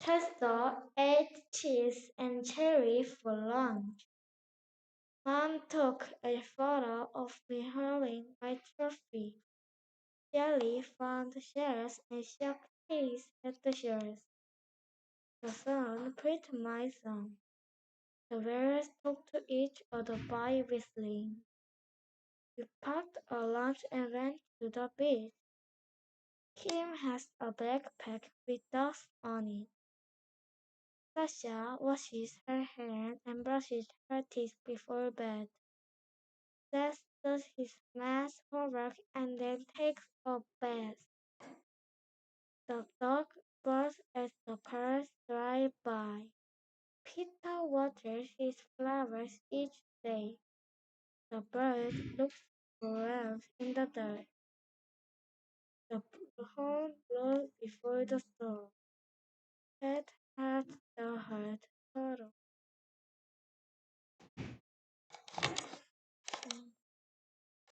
Tessa ate cheese and cherry for lunch. Mom took a photo of me holding my trophy. Jelly found shells and shook his at the shells. The sun put my song. The birds talked to each other by whistling. We packed our lunch and went to the beach. Kim has a backpack with dust on it. Sasha washes her hair and brushes her teeth before bed. Seth does his math homework and then takes a bath. The dog barks as the cars drive by. Peter waters his flowers each day. The bird looks for worms in the dirt. The horn blows before the storm. Pet heart the heart turtle.